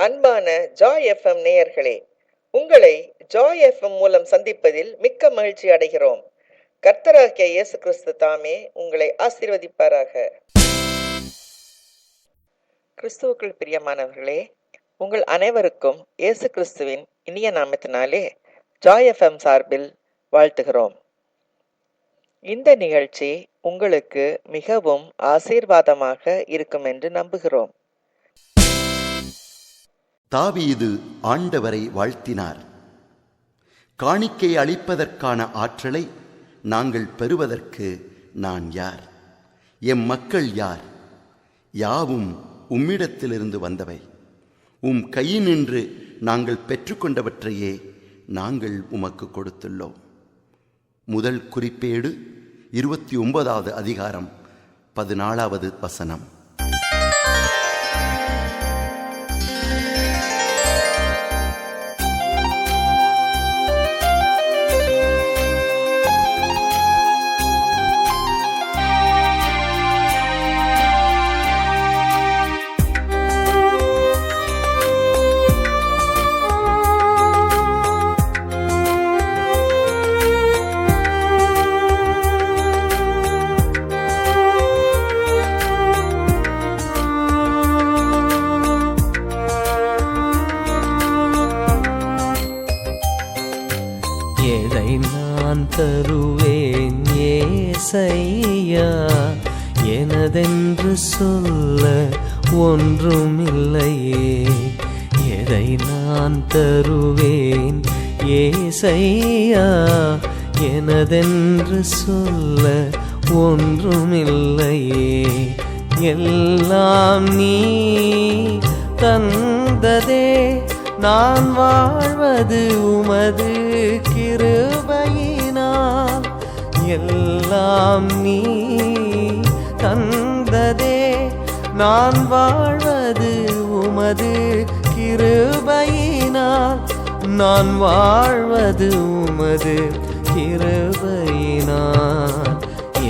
அன்பான Joy FM நேயர்களே, உங்களை ஜாய் எஃப்எம் மூலம் சந்திப்பதில் மிக்க மகிழ்ச்சி அடைகிறோம். கர்த்தராகிய இயேசு கிறிஸ்து தாமே உங்களை ஆசீர்வதிப்பாராக. கிறிஸ்துவுக்குள் பிரியமானவர்களே, உங்கள் அனைவருக்கும் இயேசு கிறிஸ்துவின் இனிய நாமத்தினாலே ஜாய் எஃப்எம் சார்பில் வாழ்த்துகிறோம். இந்த நிகழ்ச்சி உங்களுக்கு மிகவும் ஆசீர்வாதமாக இருக்கும் என்று நம்புகிறோம். தாவீது ஆண்டவரை வாழ்த்தினார். காணிக்கை அளிப்பதற்கான ஆற்றலை நாங்கள் பெறுவதற்கு நான் யார்? எம் மக்கள் யார்? யாவும் உம்மிடத்திலிருந்து வந்தவை. உம் கையினின்று நாங்கள் பெற்றுக்கொண்டவற்றையே நாங்கள் உமக்கு கொடுத்துள்ளோம். முதல் குறிப்பேடு 29வது அதிகாரம் 14வது வசனம். எதை நான் தருவேன் ஏசையா, எனதென்று சொல்ல ஒன்றுமில்லையே. எதை நான் தருவேன் ஏசையா, எனதென்று சொல்ல ஒன்றுமில்லையே. எல்லாம் நீ தந்ததே, நான் வாழ்வது உமது கிருபையினால். எல்லாம் நீ தந்ததே, நான் வாழ்வது உமது கிருபையினால். நான் வாழ்வது உமது கிருபையினால்.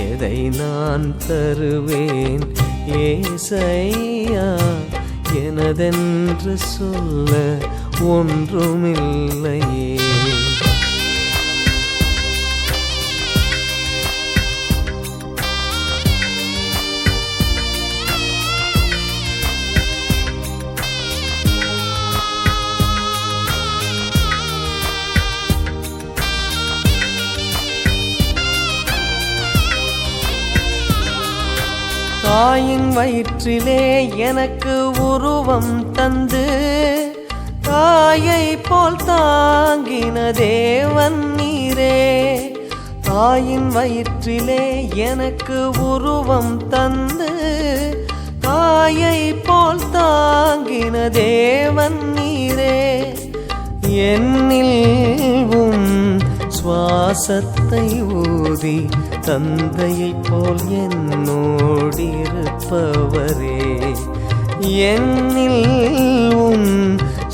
எதை நான் தருவேன் ஏசையா, எனதென்று சொல்ல ஒன்றுமில்லையே. தாயின் வயிற்றிலே எனக்கு உருவம் தந்து, தாயை போல் தாங்கின தேவன் நீரே. தாயின் வயிற்றிலே எனக்கு உருவம் தந்து, தாயை போல் தாங்கின தேவன் நீரே. என்னில் சுவாசத்தை ஊதி தந்தையைப் போல் என்னோடிருப்பவரே. என்னில்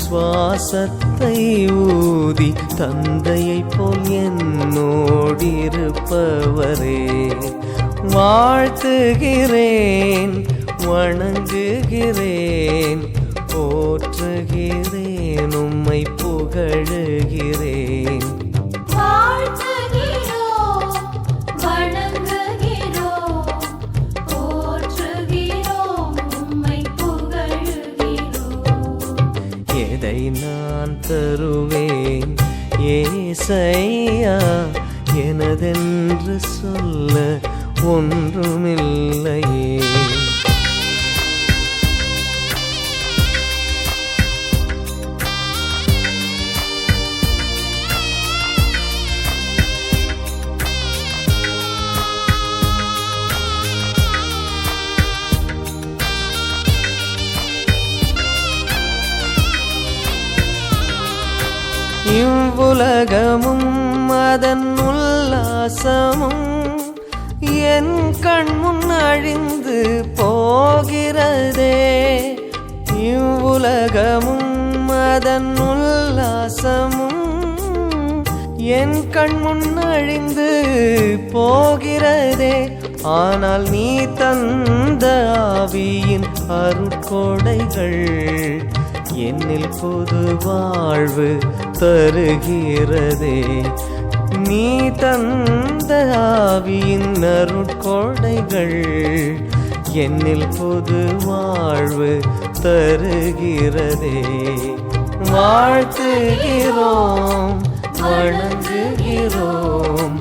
சுவாசத்தை ஊதி தந்தையைப் போல் என்னோடிருப்பவரே. வாழ்த்துகிறேன், வணங்குகிறேன், போற்றுகிறேன், உம்மை புகழுகிறேன். எதை நான் தருவேன் ஏசையா, எனதென்று சொல்ல ஒன்றுமில்லையே. இவ்வுலகமும் அதன் உல்லாசமும் என் கண் முன் அழிந்து போகிறதே. இவ்வுலகமும் அதன் உல்லாசமும் என் கண் முன் அழிந்து போகிறதே. ஆனால் நீ தந்த ஆவியின் அருட்கொடைகள் என்னில் புது வாழ்வு தருகிறதே. நீ தந்த ஆவியின் அருட்கொடைகள் என்னில் புது வாழ்வு தருகிறதே. வாழ்த்துகிறோம், வணங்குகிறோம்,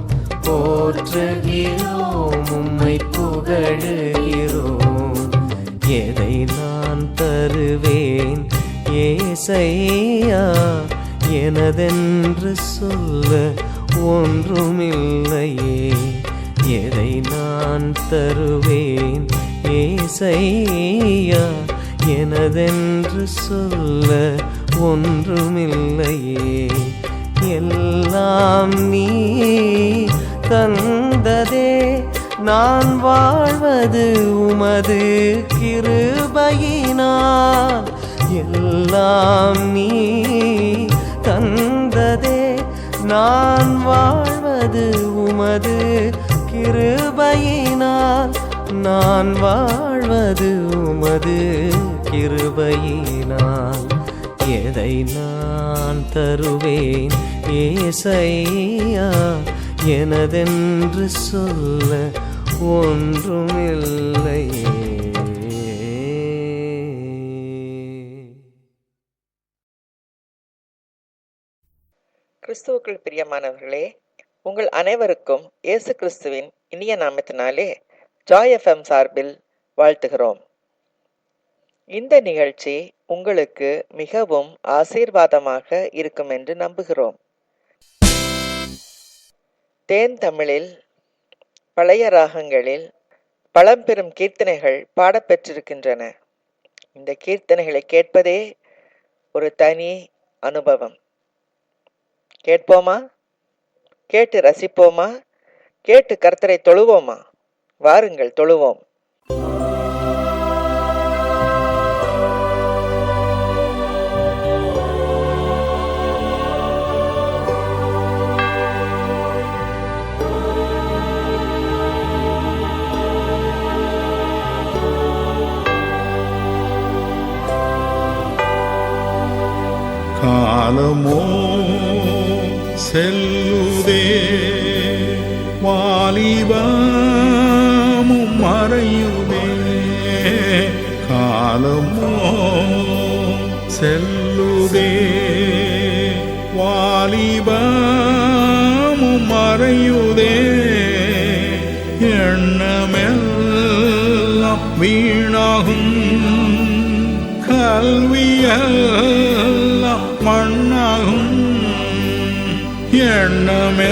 போற்றுகிறோம், உம்மை புகழுகிறோம். எதை நான் தருவேன் ஏசையா, எனதென்று சொல்ல ஒன்றுமில்லையே. எதை நான் தருவேன் ஏசையா, எனதென்று சொல்ல ஒன்றுமில்லையே. எல்லாம் நீ தந்ததே, நான் வாழ்வது உமது கிருபையினால். எல்லாம் நீ தந்ததே, நான் வாழ்வது உமது கிருபையினால். நான் வாழ்வது உமது கிருபையினால். எதை நான் தருவேன் ஏசையா, எனதென்று சொல்ல ஒன்றுமில்லையே. கிறிஸ்துவுக்குள் பிரியமானவர்களே, உங்கள் அனைவருக்கும் இயேசு கிறிஸ்துவின் இனிய நாமத்தினாலே ஜாய் எஃப்எம் சார்பில் வாழ்த்துகிறோம். இந்த நிகழ்ச்சி உங்களுக்கு மிகவும் ஆசீர்வாதமாக இருக்கும் என்று நம்புகிறோம். தேன் தமிழில் பழைய ராகங்களில் பழம்பெரும் கீர்த்தனைகள் பாடப்பெற்றிருக்கின்றன. இந்த கீர்த்தனைகளை கேட்பதே ஒரு தனி அனுபவம். கேட்போமா? கேட்டு ரசிப்போமா? கேட்டு கர்த்தரை தொழுவோமா? வாருங்கள், தொழுவோம். காலமோ செல்லுதே, வாலிபமும் மறையுதே. காலமோ செல்லுதே, வாலிபமும் மறையுதே. எண்ணமெல்லாம் வீணாகும், கல்வியெல்லாம் மண்ணாகும். எண்ணமெல்லாம்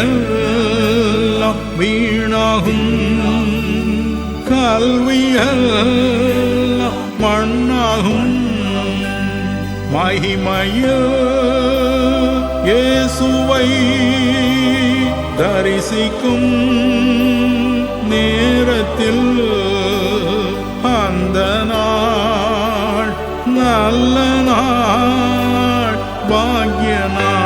வீணாகும், கல்வியெல்லாம் மண்ணாகும். மகிமையில் இயேசுவை தரிசிக்கும் நேரத்தில் அந்த நாள் நல்ல நாள், பாக்கிய நாள்.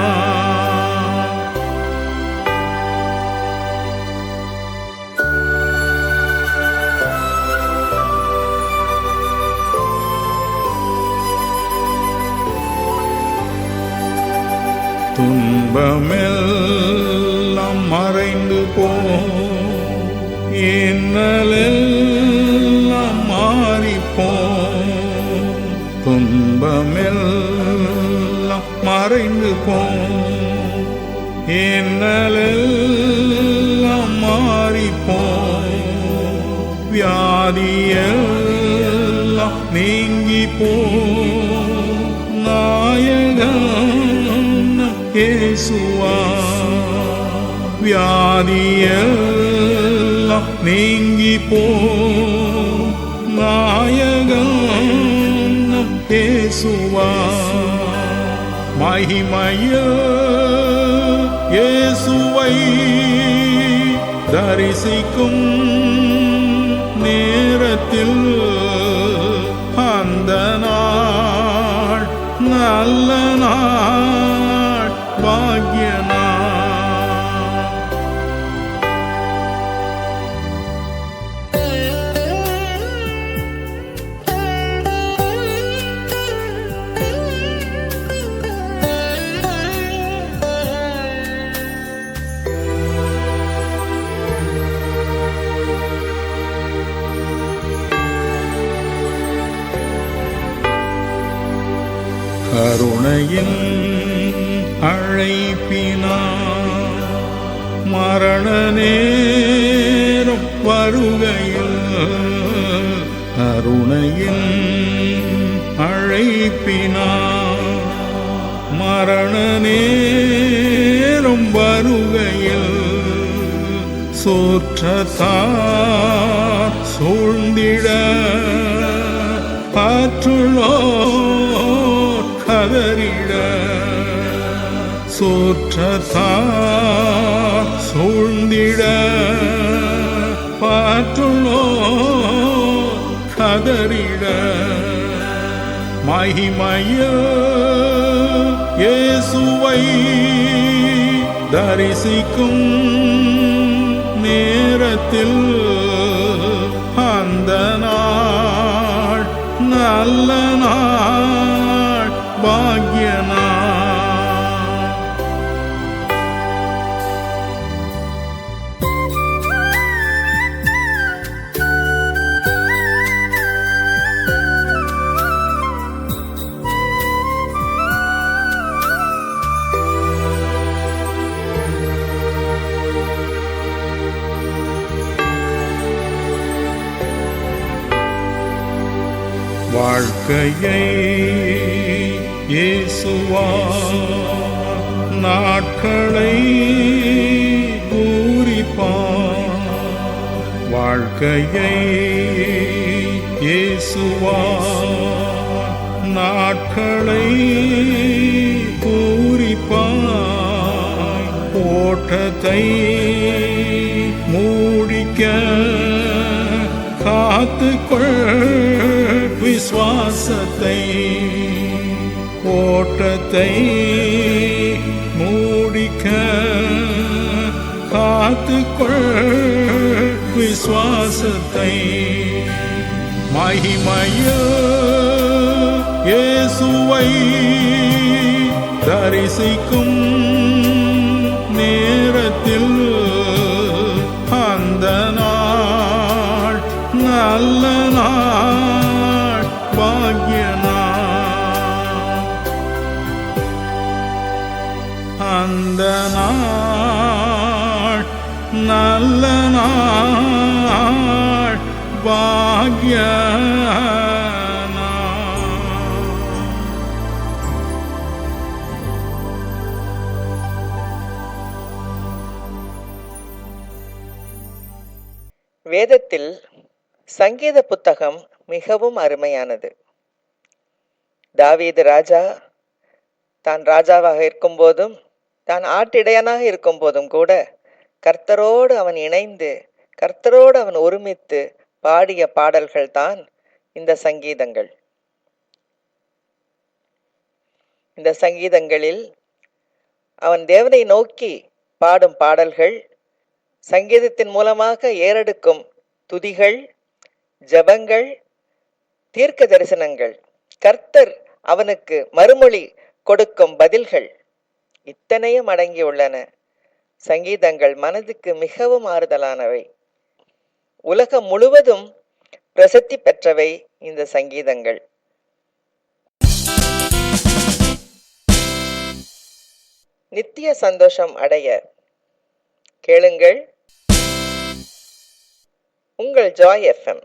துன்பமெல்லாம் மறைந்து போ, இன்னலெல்லாம் மாறிப்போ. துன்பமெல்லாம் மறைந்து போ, இன்னலெல்லாம் மாறிப்போ. வியாதியெல்லாம் நீங்கி போ, நாயகன் இயேசுவா. வியாதியெல்லாம் நீங்கி போ, நாயகன் இயேசுவா. மகிமையில் இயேசுவை தரிசிக்கும் நேரத்தில் அந்த நாள் நல்ல நாள், பாக்கிய நாள். கருணையின் அழைப்பினார் மரண நேரம் வருகையில் கருணையின் அழைப்பினார் மரண நேரம் வருகையில் சோற்றத்தார் சூழ்ந்திட ஆற்றுள்ளோர் கதறிட சோற்றத்தார் சூழ்ந்திட பாற்றுள்ளோர் கதறிட மகிமைய இயேசுவை தரிசிக்கும் நேரத்தில் அந்த நாள் நல்ல நாள் பாக்கிய நாள். வாழ்க்கையை இயேசுவா நாட்களை பூரிப்பார். வாழ்க்கையை இயேசுவா நாட்களை பூரிப்பாய். ஓட்டத்தை மூடிக்க காத்துக்கொள் விசுவாசத்தை. ஓட்டத்தை மூடிக்க காத்துக்கொள் விசுவாசத்தை. மகிமைய இயேசுவை தரிசிக்கும் நேரத்தில் அந்த நாள் நல்ல நாள் பாக்கிய நாள். அந்த நாள் நல்ல நாள் பாக்கிய நாள். வேதத்தில் சங்கீத புத்தகம் மிகவும் அருமையானது. தாவீது ராஜா தான் ராஜாவாக இருக்கும்போதும் தான் ஆட்டிடையனாக இருக்கும்போதும் கூட கர்த்தரோடு அவன் இணைந்து கர்த்தரோடு அவன் ஒருமித்து பாடிய பாடல்கள் தான் இந்த சங்கீதங்கள். இந்த சங்கீதங்களில் அவன் தேவனை நோக்கி பாடும் பாடல்கள், சங்கீதத்தின் மூலமாக ஏறெடுக்கும் துதிகள், ஜபங்கள், தீர்க்க தரிசனங்கள், கர்த்தர் அவனுக்கு மறுமொழி கொடுக்கும் பதில்கள் இத்தனையும் அடங்கியுள்ளன. சங்கீதங்கள் மனதுக்கு மிகவும் ஆறுதலானவை. உலகம் முழுவதும் பிரசித்தி பெற்றவை இந்த சங்கீதங்கள். நித்திய சந்தோஷம் அடைய கேளுங்கள் உங்கள் ஜாய் எஃப்எம்.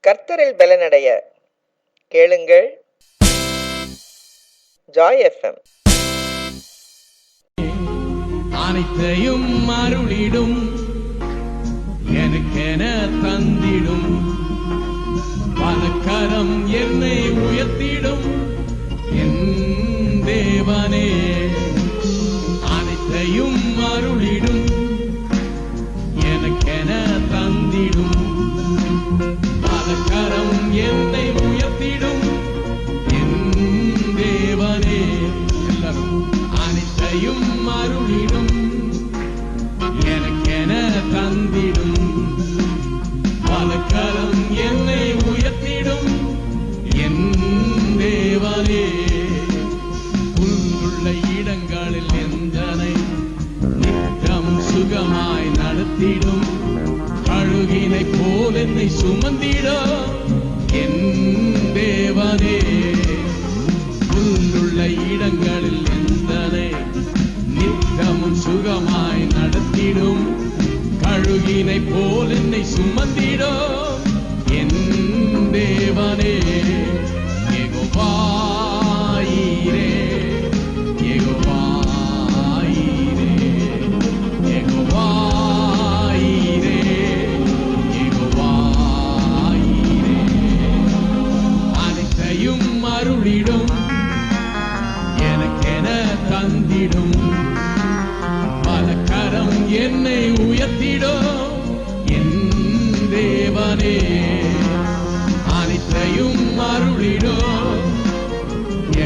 கர்த்தரில் பலனடைய கேளுங்கள். Joy FM. அனைத்தையும் அருளிடும் எனக்கென தந்திடும் பலக்கரம் என்னை உயர்த்திடும் என் தேவனே. அனைத்தையும் அருளிடும் எனக்கென தந்திடும் பலக்கரம் என்னை உயர்த்திடும் என் தேவனே. எல்லாரும் அனைத்தையும் அருளிடும் எனக்கென தந்திடும் பலக்கரம் என்னை உயர்த்திடும் என் தேவனே. புல்லுள்ள இடங்களில் எந்தனை நித்தம் சுகமாய் நடத்திடும் கழுகினை போல் என்னை சுமந்திடும் என் தேவனே. புல்லுள்ள இடங்களில் எந்தனை நித்தமும் சுகமாய் நடத்திடும் கழுகினை போல் என்னை சுமந்திடும் என் தேவனே. யெகோவாயீரே, யெகோவாயீரே, யெகோவாயீரே, யெகோவாயீரே. அனைத்தையும் அருளிடும் எனக்கென தந்திடும் பலக்கரம் என்னை உயர்த்திடும் என் தேவனே. அனைத்தையும் அருளிடும்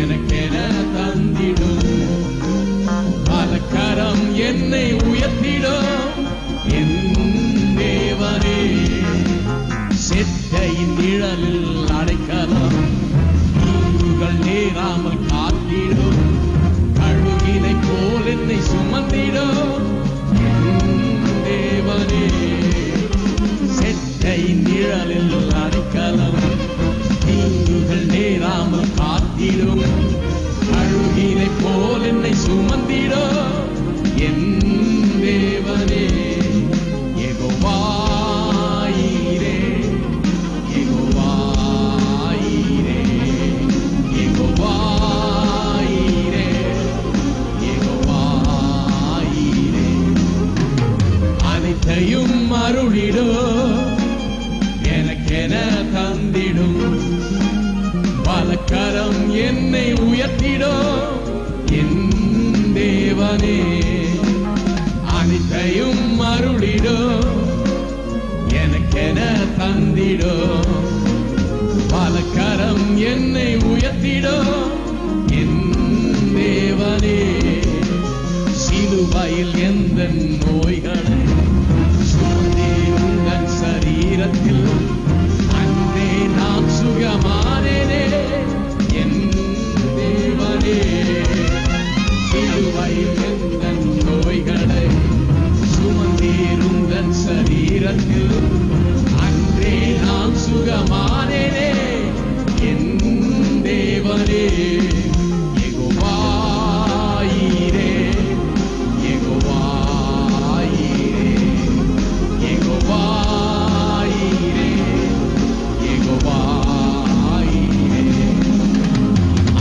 எனக்கென தந்திடும் பலக்கரம் என்னை உயர்த்திடும் என் தேவனே. செத்தையின் நிழலில் அடைக்கலம் தீங்குகள் நேராமல் காத்திடும் கழுகினை போல் என்னை சுமந்திடும் என் தேவனே. செத்தையின் நிழலில் அடைக்கலம் தீங்குகள் நேராமல் காத்திடும் கழுகினை போல் என்னை சுமந்திடும் என் தேவனே. யெகோவாயீரே, யெகோவாயீரே, யெகோவாயீரே, யெகோவாயீரே. அனைத்தையும் அருளிடும் எனக்கென தந்திடும் பலக்கரம் என்னை உயர்த்திடும் என் தேவனே. அனைத்தையும் அருளிடும் எனக்கென தந்திடும் பலக்கரம் என்னை உயர்த்திடும் என் தேவனே. சிலுவையில் எந்த நோய்களை சுமந்தே உந்தன் சரீரத்தில் அன்றே நான் சுகமானேனே என் தேவனே. சிலுவையில் எந்த நோய்களை சுமந்தீருந்தன் சரீரத்தில் அன்றே நான் சுகமானேனே என் தேவனே. யெகோவாயீரே, யெகோவாயீரே, யெகோவாயீரே, யெகோவாயீரே.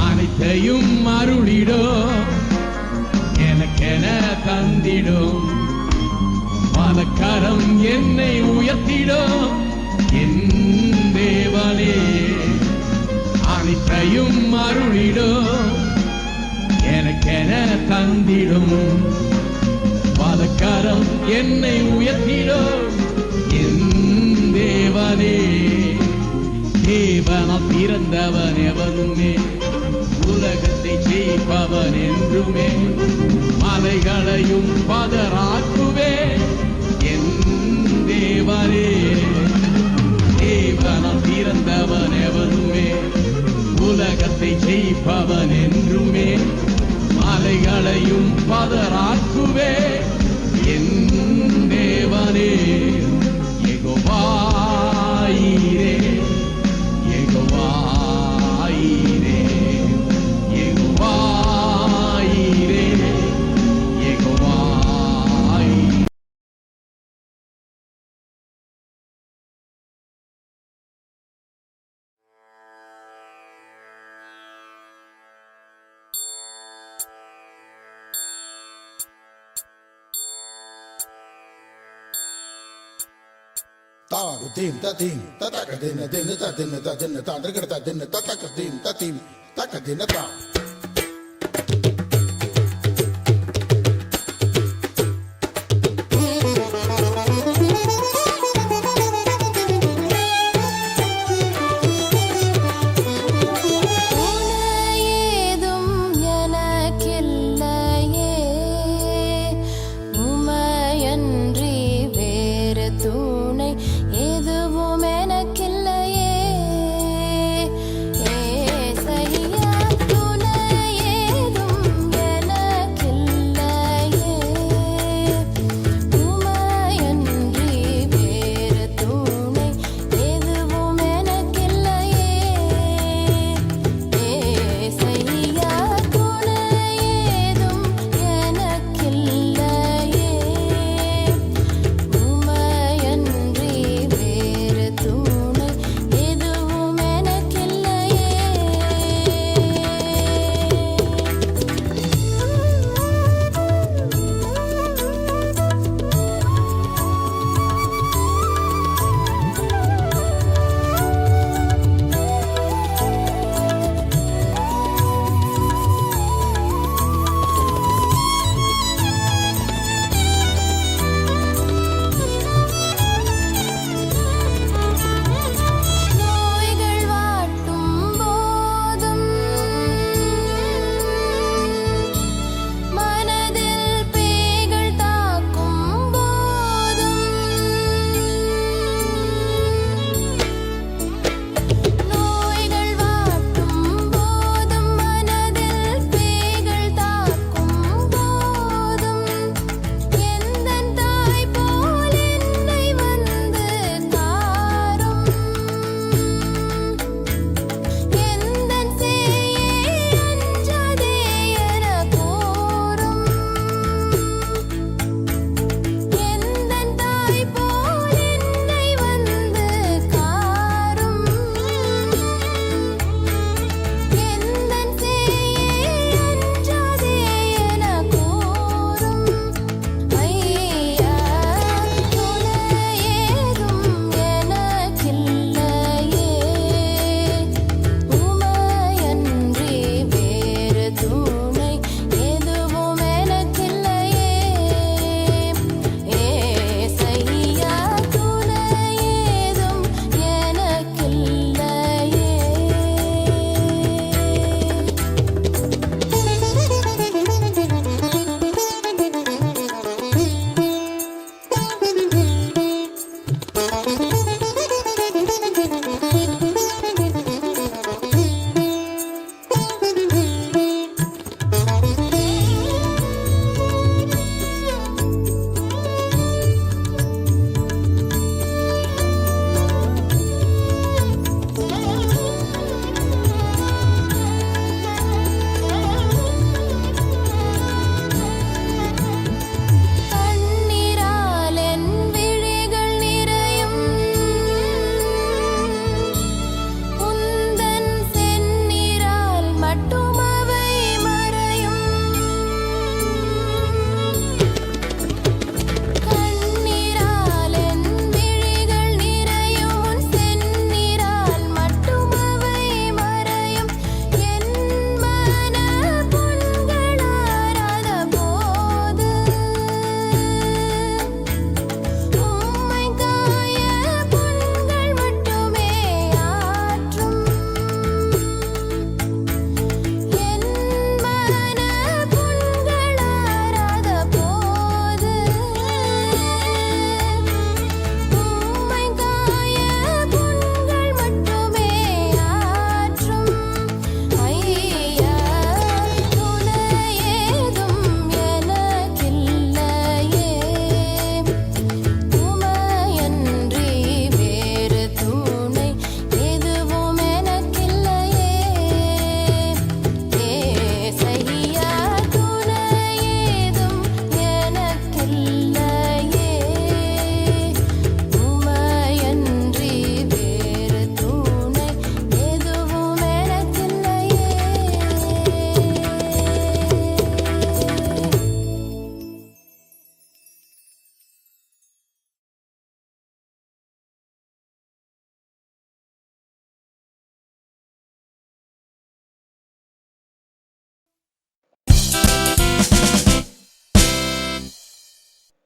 அனைத்தையும் அருளிடும் எனக்கென தந்திடும் பலக்கரம் என்னை உயர்த்திடும் என் தேவனே. அனைத்தையும் அருளிடும் எனக்கென தந்திடும் பலக்கரம் என்னை உயர்த்திடும் என் தேவனே. தேவனால் பிறந்தவன் எவனுமே உலகத்தை ஜெயிப்பவன் என்றுமே மலைகளையும் பதராக்குவே என் தேவனே. தேவனால் பிறந்தவன் எவனுமே உலகத்தை ஜெயிப்பவன் என்றுமே மலைகளையும் பதராக்குவே என் தேவனே. யெகோவாயீரே, யெகோவாயீரே, யெகோவாயீரே, யெகோவாயீரே. Tarudim tadim tatakadina dina tadina tadina tadina tadina tatakadim tadim takadina ta. உனையேதும் எனக்கில்லையே, உமையன்றி வேறு துணை எதுவும் எனக்கில்லையே. ஏசையா துணை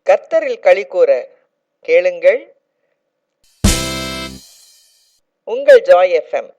கர்த்தரில் களி கூற கேளுங்கள் உங்கள் ஜாய் எஃப்எம்.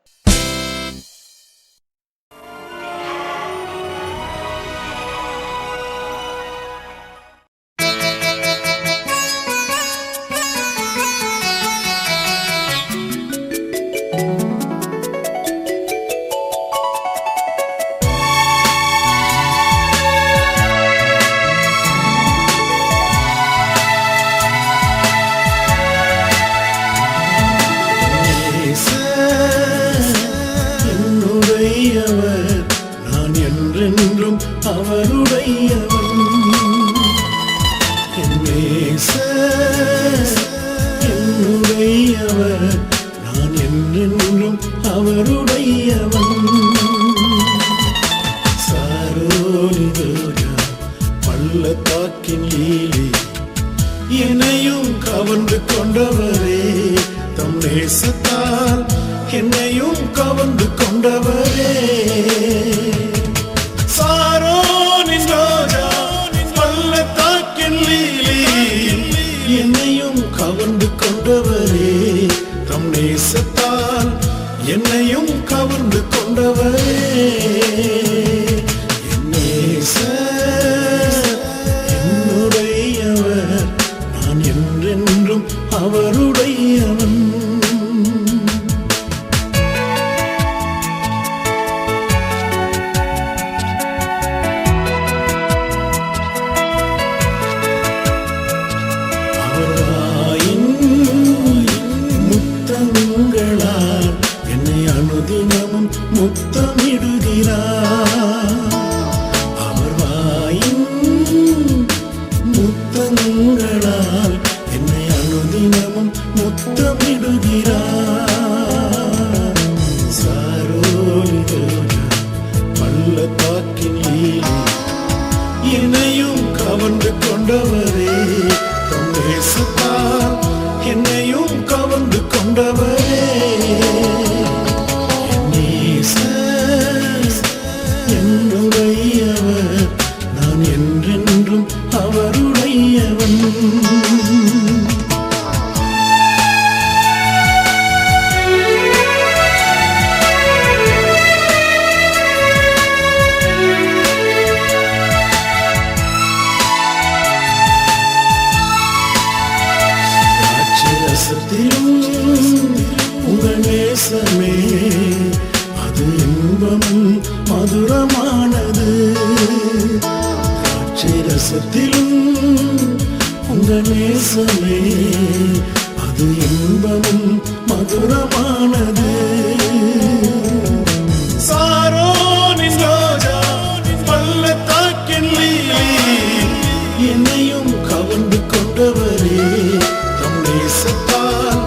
என்னுடையவர், நான் என்றென்றும் அவருடையவன். என் நேசர் என்னுடையவர், நான் என்றென்றும் அவருடையவன். சாரோனி ரோஜா பள்ளத்தாக்கின் லீலி, என்னையும் கவர்ந்து கொண்டவரே, தம் நேசத்தால் என்னையும் கவர்ந்து கொண்டவரே. சாரோனின் ரோஜா பள்ளத்தாக்கின் லீலி, என்னையும் கவர்ந்து கொண்டவரே, தம் நேசத்தால் என்னையும் கவர்ந்து கொண்டவரே. என் நேசர் என்னுடையவர், நான் என்றென்றும் அவருடையவன். முத்தங்களால் என்னை அனுதினமும் முத்தமிடுகிறார். அவர் வாயின் முத்தங்களால் என்னை அனுதினமும் முத்தமிடுகிறார். சாரோனி ரோஜா பள்ளத்தாக்கின் லீலி, என்னையும் கவர்ந்து கொண்டவரே, தம் நேசத்தால் என்னையும் கவர்ந்து கொண்டவரே. நேசர் என்னுடையவர், நான் என்றென்றும் அவருடையவன். உங்கள் நேசமே அது இன்பமும் மதுரமானது. திராட்சை ரசத்திலும் உங்கள் நேசமே அது இன்பமும் மதுரமானது. சாரோனின் ரோஜா பள்ளத்தாக்கின் லீலி, என்னையும் கவர்ந்து கொண்டவரே, தம் நேசத்தால்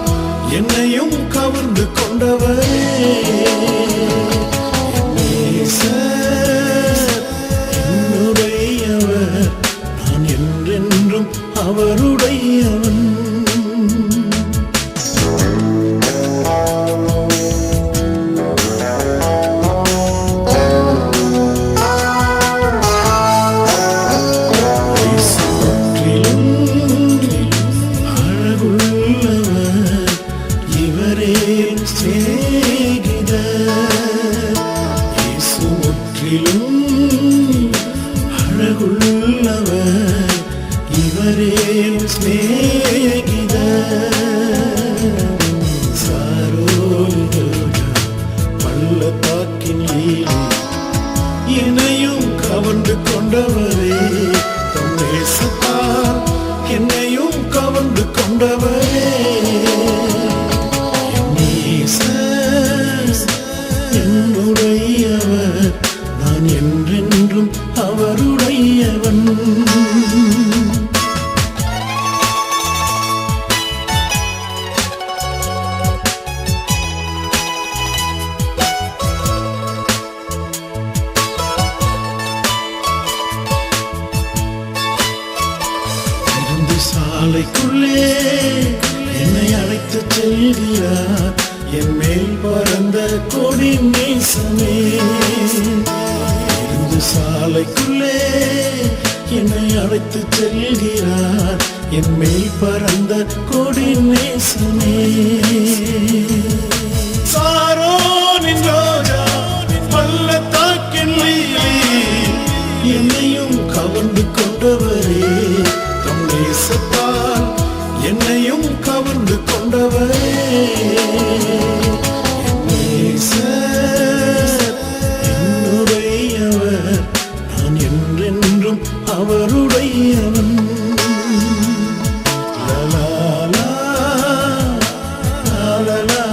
என்னையும் கவர்ந்து கொண்டவரே. நேசர் என்னுடையவர், நான் என்றென்றும் அவருடையவன். அழகுள்ளவர் இவரே சிநேகிதர். சாரோனி ரோஜா பள்ளத்தாக்கின் லீலி, என்னையும் கவர்ந்து கொண்டவரே, தம் நேசத்தால் என்னையும் கவர்ந்து கொண்டவரே. நேசர் என்னுடையவர், நான் என்றென்றும் அவருடையவன். சாலைக்குள்ளே என்னை அழைத்து செல்கிறார், என் மேல் பறந்த கொடி நேசமே. சாலைக்குள்ளே என்னை அழைத்து செல்கிறார் என் மேல் பறந்த கொடி நேசமே. சாரோனின் ரோஜா பள்ளத்தாக்கின் லீலி என்னையும் கவர்ந்து கொண்டவரே, தம் நேசத்தால் என்னையும் கவர்ந்து கொண்டவரே. என்னுடையவர், நான் என்றென்றும் அவருடையவன். லலா லா, லலா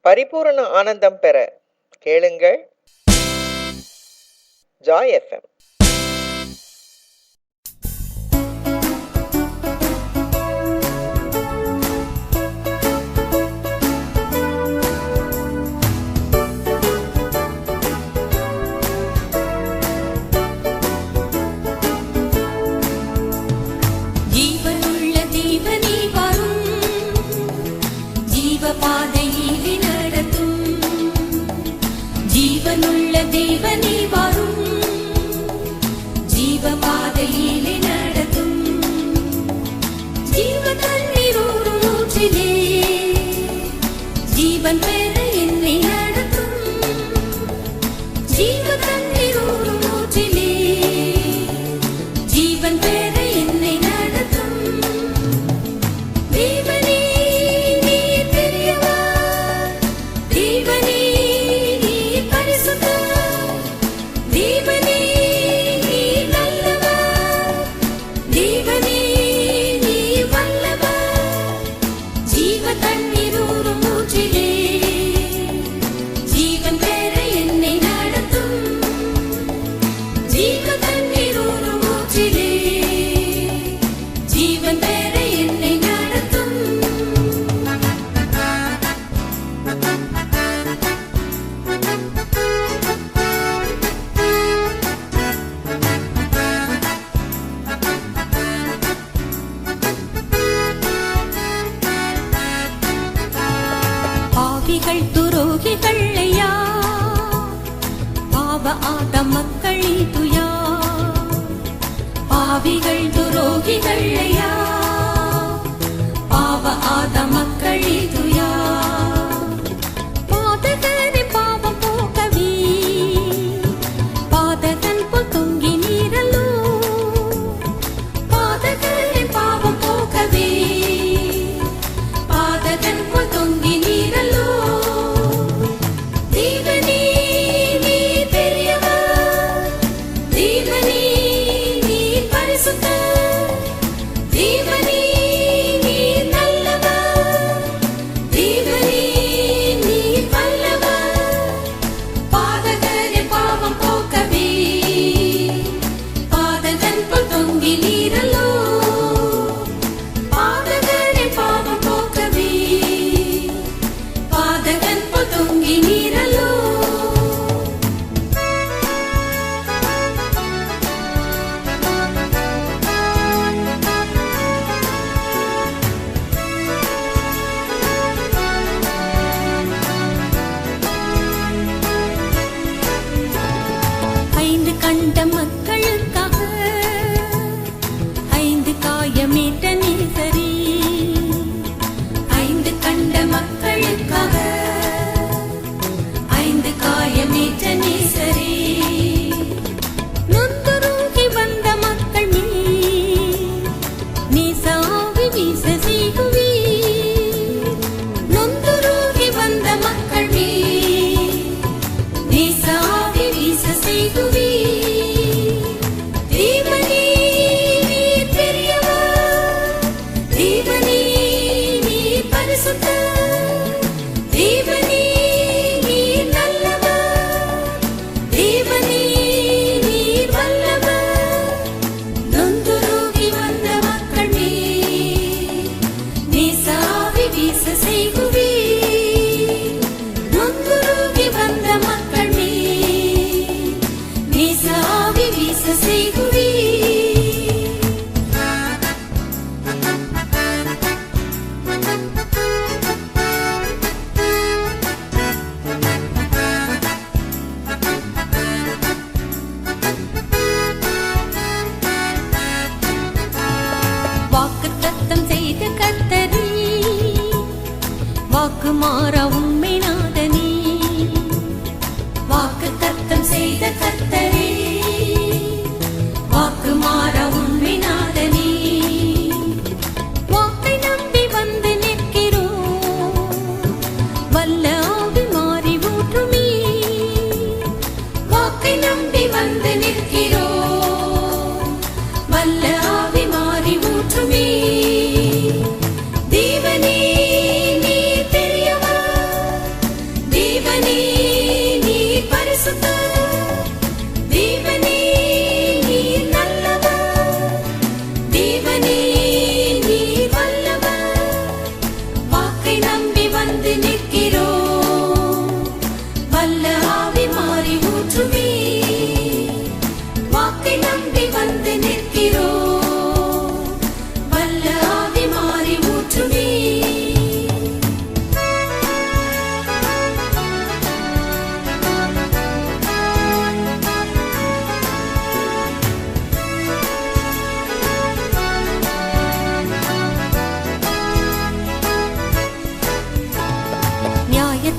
பரிபூரண ஆனந்தம் பெற கேளுங்கள் ஜாய் எஃப்எம்.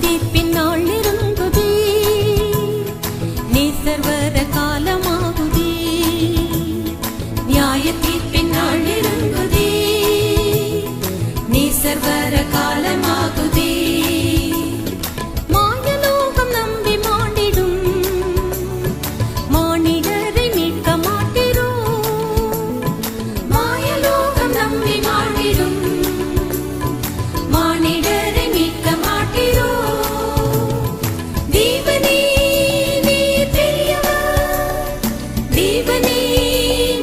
தீர்ப்பின் நாள் நெருங்குதே, நேசர் வர காலமாகுதே. நியாய தீர்ப்பின் நாள் நெருங்குதே, நேசர் வர காலமாகுதே. மாயலோகம் நம்பி மாண்டிடும், மானிடரை மீட்க மாட்டிரோ. மாயலோகம் நம்பி மாண்டிடும், மானிடரை மீட்க மாட்டிரோ. தேவனே நீர் பெரியவர், தேவனே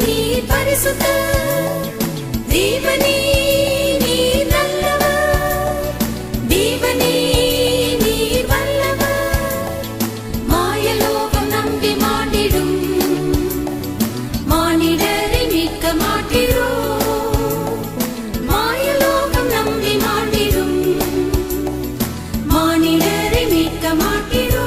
நீர் பரிசுத்தர், தேவனே நீர் நல்லவர், தேவனே நீர் வல்லவர். மாயலோகம் நம்பி மாண்டிடும், மானிடரை மீட்க மாட்டிரோ. மாயலோகம் நம்பி மாண்டிடும், மானிடரை மீட்க மாட்டிரோ.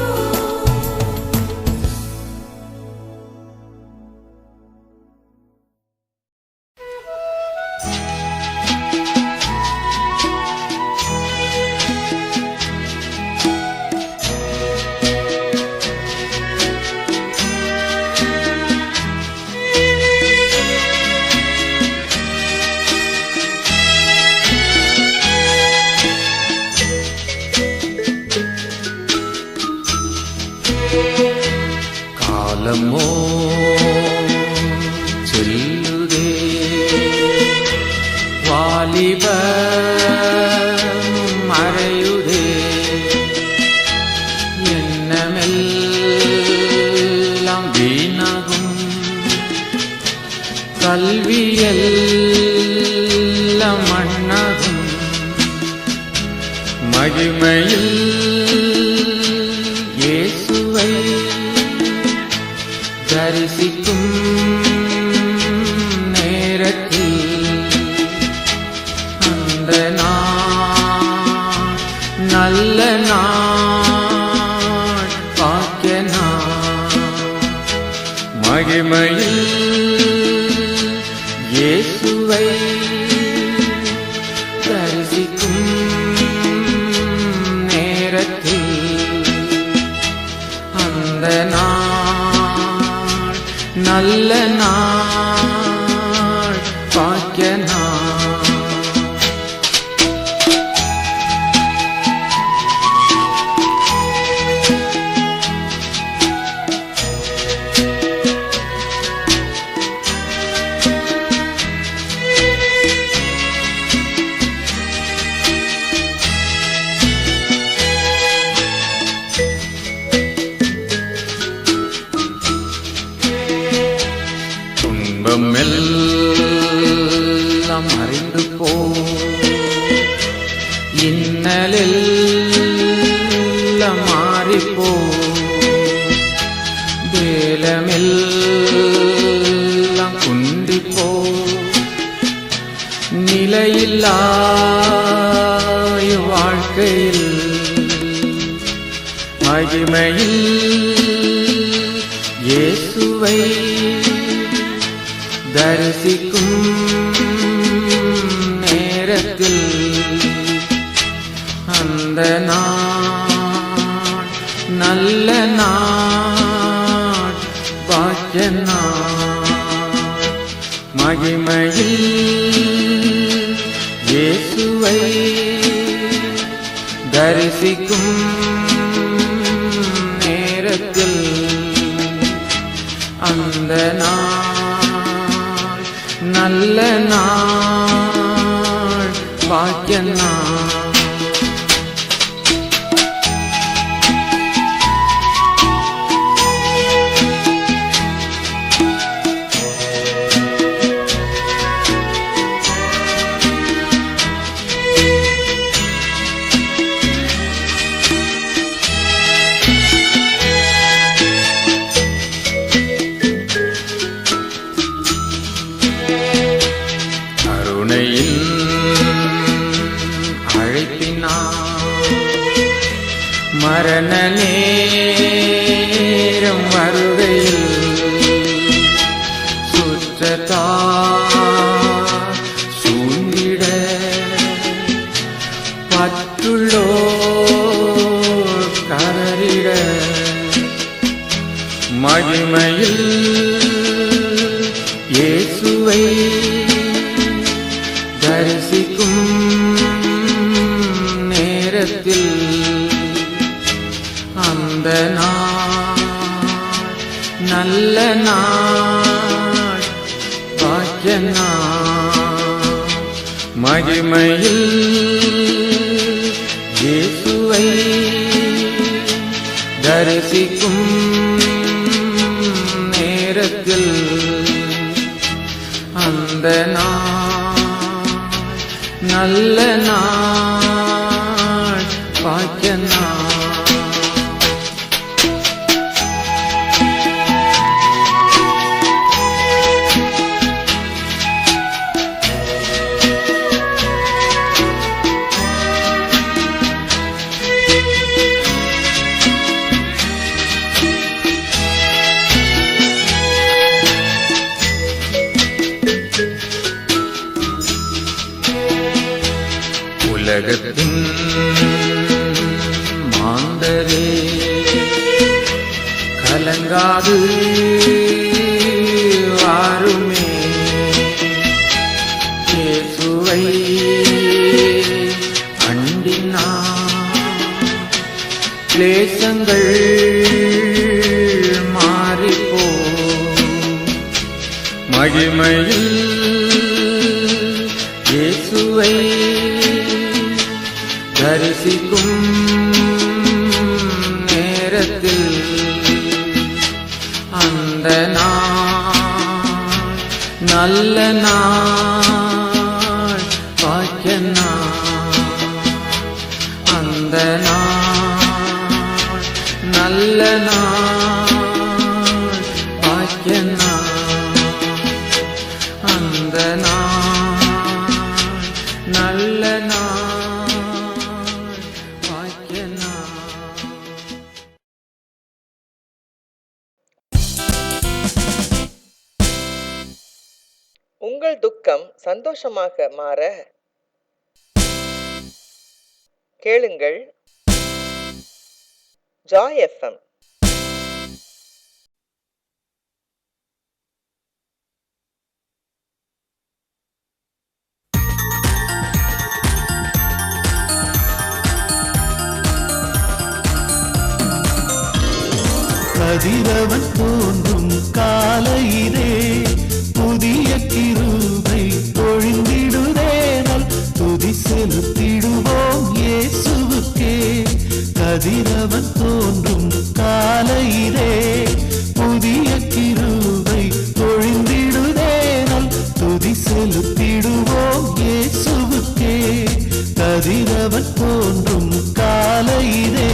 காலமோ செல்லுதே, வாலிப மறையுதே, எண்ணமெல்லாம் வீணாகும், கல்வியெல்லாம் மண்ணாகும். மகிமையில் இயேசுவை தரிசிக்கும் நேரத்தில் அந்த நாள் நல்ல நாள், பாக்கிய நாள். மகிமையில் இயேசுவை தரிசிக்கும் நேரத்தில் அந்த நாள் நல்ல நாள், பாக்கிய நாள். துன்பமெல்லாம் அறிந்து போ, இன்னலெல்லாம் மாறிப்போ, வேலமெல்லாம் குந்திப்போ. நிலையில்லா வாழ்க்கையில் மகிமையில் இயேசுவை தரிசிக்கும் நேரத்தில் அந்த நாள் நல்ல நாள், பாக்கிய நாள். மகிமையில் இயேசுவை தரிசிக்கும் நேரத்தில் அந்த நாள் நல்ல நாள், பாக்கிய நாள். மரண நேரம் வருகையில் சுற்றத்தா சூழ்ந்திட பற்றுள்ளோ மகிமையில் இயேசுவை தரிசிக்கும் நேரத்தில் அந்த நாள் நல்ல நாள் பாக்கிய நாள். மகிமையில் இயேசுவை தரிசிக்கும் நேரத்தில் அந்த நாள் நல்ல நாள் பாக்கிய நாள். உலகத்தின் மாந்தரே கலங்காது வாருமே, இயேசுவை அண்டினார் கிளேசங்கள் மாறிப்போ. மகிமையில் இயேசுவை தரிசிக்கும் நேரத்தில் அந்த நாள் நல்ல நாள் பாக்கிய நாள். அந்த நாள் நல்ல நாள் பாக்கிய நாள். அந்த நாள் நல்ல நாள் பாக்கிய நாள். உங்கள் துக்கம் சந்தோஷமாக மாற கேளுங்கள் ஜாய் எஃப்எம். கதிரவன் தோன்றும் காலையிலே புதிய கிருபை பொழிந்திடுதேனல் துதி செலுத்திடுவோம் இயேசுவுக்கே. கதிரவன் தோன்றும் காலையிலே புதிய கிருபை பொழிந்திடுதேனல் துதி செலுத்திடுவோம் இயேசுவுக்கே. கதிரவன் தோன்றும் காலையிலே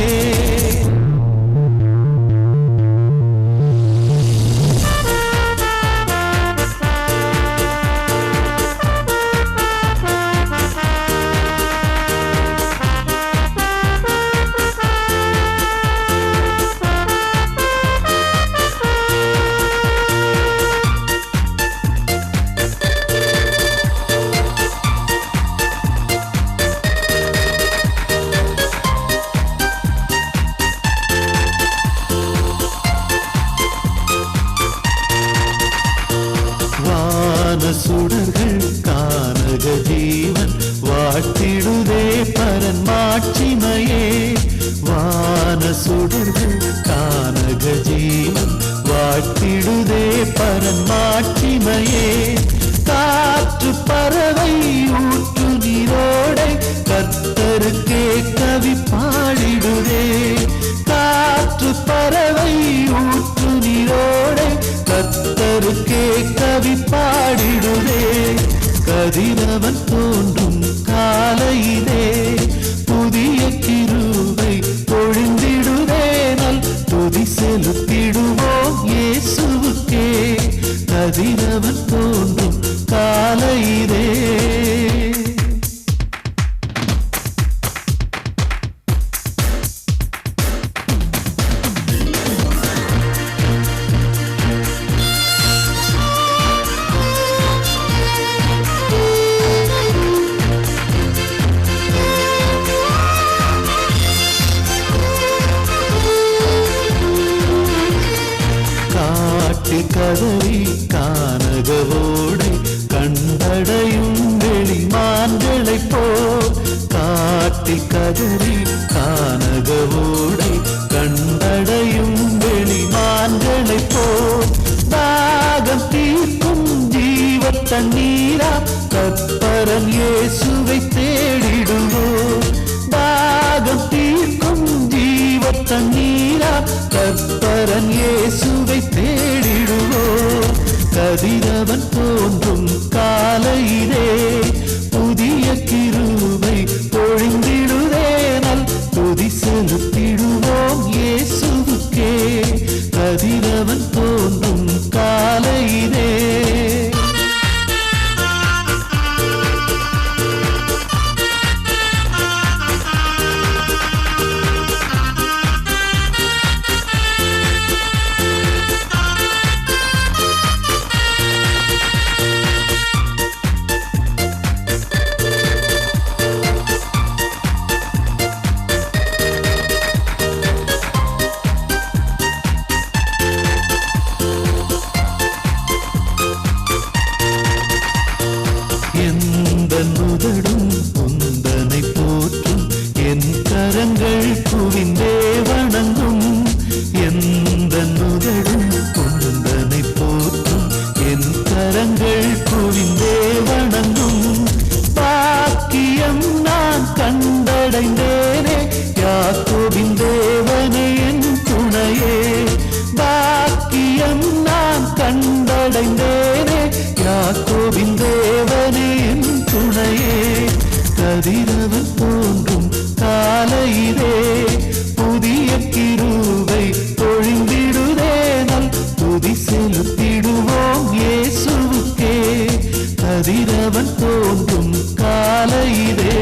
கானகவோடை கண்டடையும் வெளிமான்களைப் போல் காட்டில் கதறி கானகவோடை கண்டடையும் வெளிமான்களைப் போல் தாகம் தீர்க்கும் ஜீவ தண்ணீரா கற்பரன் இயேசுவை தேடிடுவோம். தாகம் தீர்க்கும் ஜீவ தண்ணீரா கற்பரன் இயேசுவை தேடிடுவோம். கதிரவன் தோன்றும் காலையிலே புதிய கிருபை பொழிந்திடுவேனல் துதி செலுத்திடுவோம் இயேசுவுக்கே. கதிரவன் தோன்றும் காலையிலே நுதடும் குந்தனை போற்றும் என் கரங்கள் குவிந்தே வணங்கும். எந்த நுதடும் குந்தனை போற்றும் என் கரங்கள் குவிந்தே வணங்கும். பாக்கியம் நான் கண்டடைந்தேனே யாக்கோபின் தேவனே என் துணையே. பாக்கியம் நான் கண்டடைந்தேனே யாக்கோபின் தேவனே என் துணையே. கதிரவன் தோன்றும் காலையிலே புதிய கிருபை பொழிந்திடுவேனல் துதி செலுத்திடுவோம் இயேசுவுக்கே. கதிரவன் தோன்றும் காலையிலே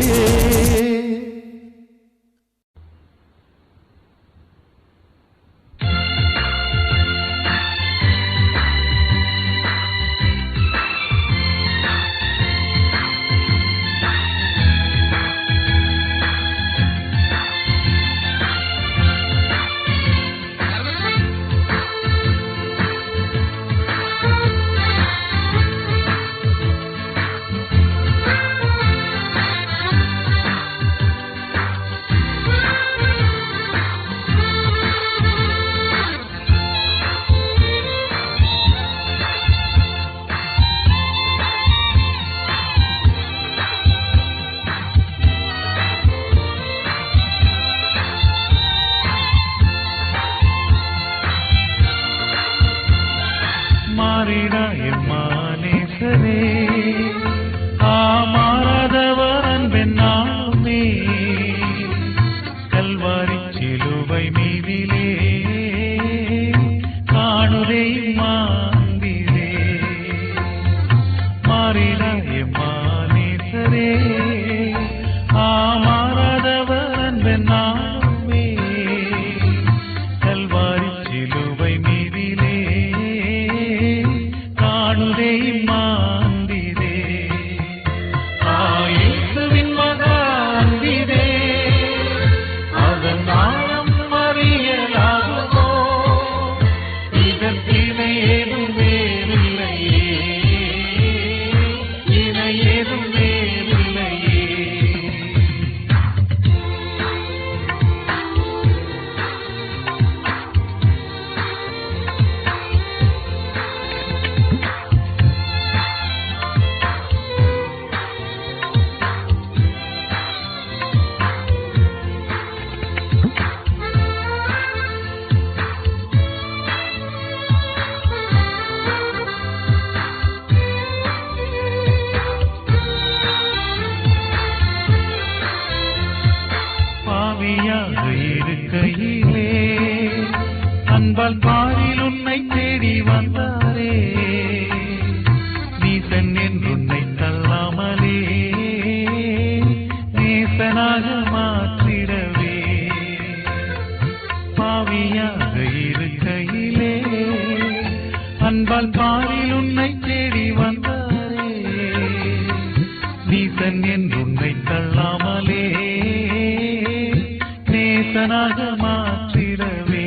மாற்றிடவே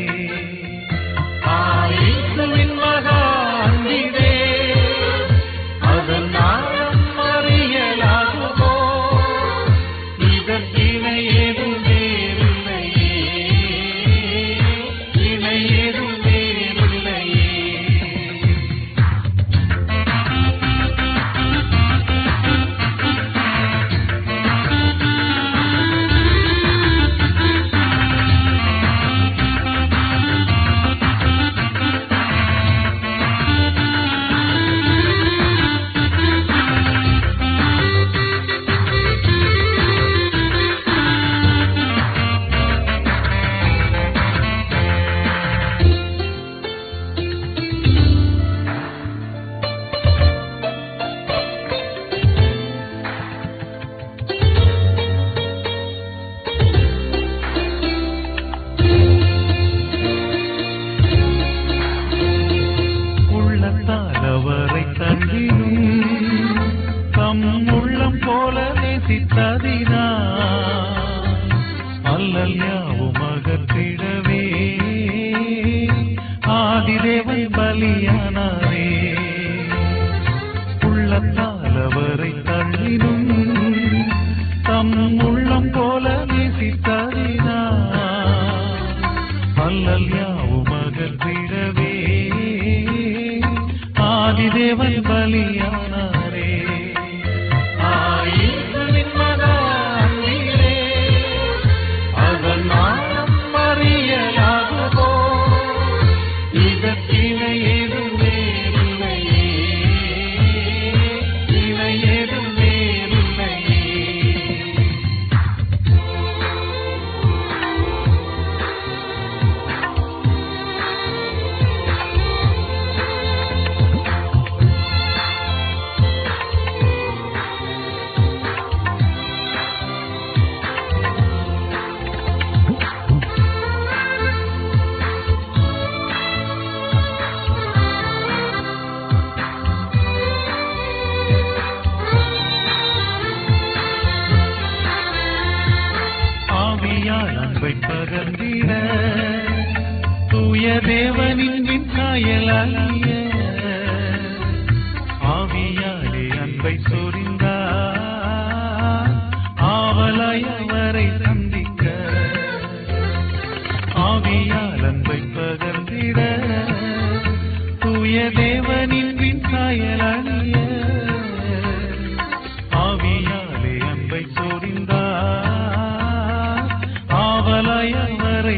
ஆவியால் அன்பை பகர்ந்திட தூய தேவனின் சாயலாகிய ஆவியாலே அன்பை சொரிந்தார் ஆவலாய் அவரை சந்திக்க ஆவியால் அன்பை பகர்ந்திட தூய தேவனின் சாயலாகிய ஆவியாலே அன்பை சொரிந்தார் ஆவலாய் அவரை